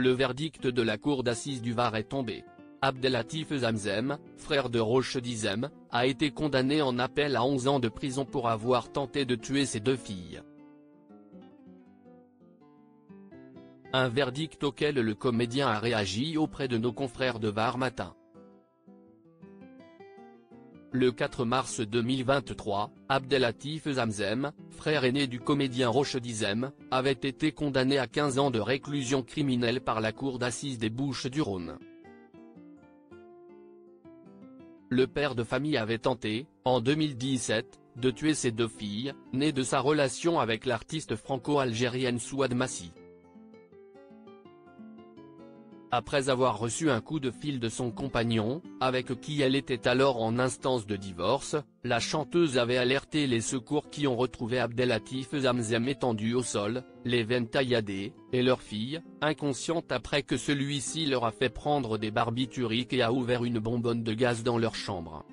Le verdict de la cour d'assises du Var est tombé. Abdellatif Zamzem, frère de Roche Dizem, a été condamné en appel à 11 ans de prison pour avoir tenté de tuer ses 2 filles. Un verdict auquel le comédien a réagi auprès de nos confrères de Var Matin. Le 4 mars 2023, Abdellatif Zamzem, frère aîné du comédien Roche Dizem, avait été condamné à 15 ans de réclusion criminelle par la cour d'assises des Bouches-du-Rhône. Le père de famille avait tenté, en 2017, de tuer ses 2 filles, nées de sa relation avec l'artiste franco-algérienne Souad Massi. Après avoir reçu un coup de fil de son compagnon, avec qui elle était alors en instance de divorce, la chanteuse avait alerté les secours qui ont retrouvé Abdellatif Zamzem étendu au sol, les veines tailladées, et leur fille, inconsciente après que celui-ci leur a fait prendre des barbituriques et a ouvert une bonbonne de gaz dans leur chambre.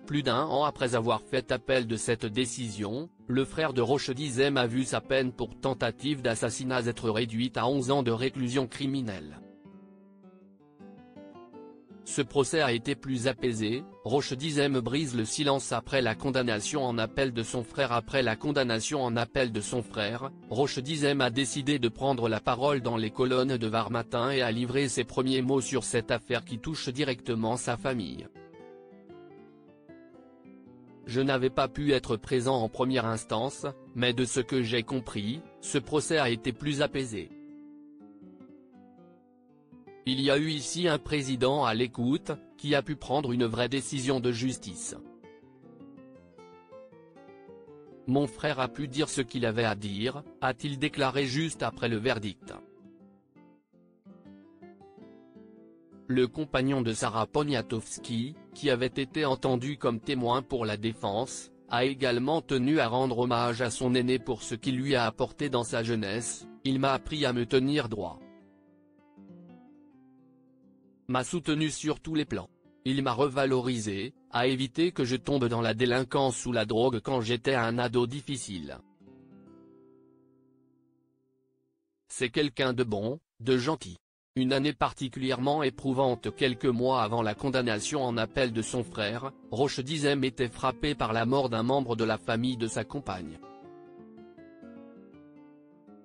Plus d'1 an après avoir fait appel de cette décision, le frère de Roche Dizem a vu sa peine pour tentative d'assassinat être réduite à 11 ans de réclusion criminelle. Ce procès a été plus apaisé, Roche Dizem brise le silence après la condamnation en appel de son frère. Après la condamnation en appel de son frère, Roche Dizem a décidé de prendre la parole dans les colonnes de Var Matin et a livré ses premiers mots sur cette affaire qui touche directement sa famille. Je n'avais pas pu être présent en première instance, mais de ce que j'ai compris, ce procès a été plus apaisé. Il y a eu ici un président à l'écoute, qui a pu prendre une vraie décision de justice. Mon frère a pu dire ce qu'il avait à dire, a-t-il déclaré juste après le verdict. Le compagnon de Sarah Poniatowski, qui avait été entendu comme témoin pour la défense, a également tenu à rendre hommage à son aîné pour ce qu'il lui a apporté dans sa jeunesse. Il m'a appris à me tenir droit. M'a soutenu sur tous les plans. Il m'a revalorisé, a évité que je tombe dans la délinquance ou la drogue quand j'étais un ado difficile. C'est quelqu'un de bon, de gentil. Une année particulièrement éprouvante. Quelques mois avant la condamnation en appel de son frère, Roche Dizem était frappé par la mort d'un membre de la famille de sa compagne.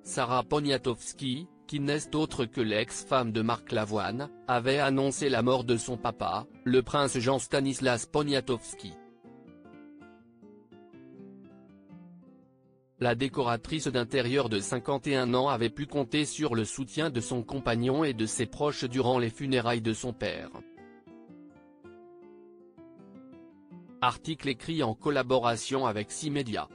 Sarah Poniatowski, qui n'est autre que l'ex-femme de Marc Lavoine, avait annoncé la mort de son papa, le prince Jean Stanislas Poniatowski. La décoratrice d'intérieur de 51 ans avait pu compter sur le soutien de son compagnon et de ses proches durant les funérailles de son père. Article écrit en collaboration avec 6 médias.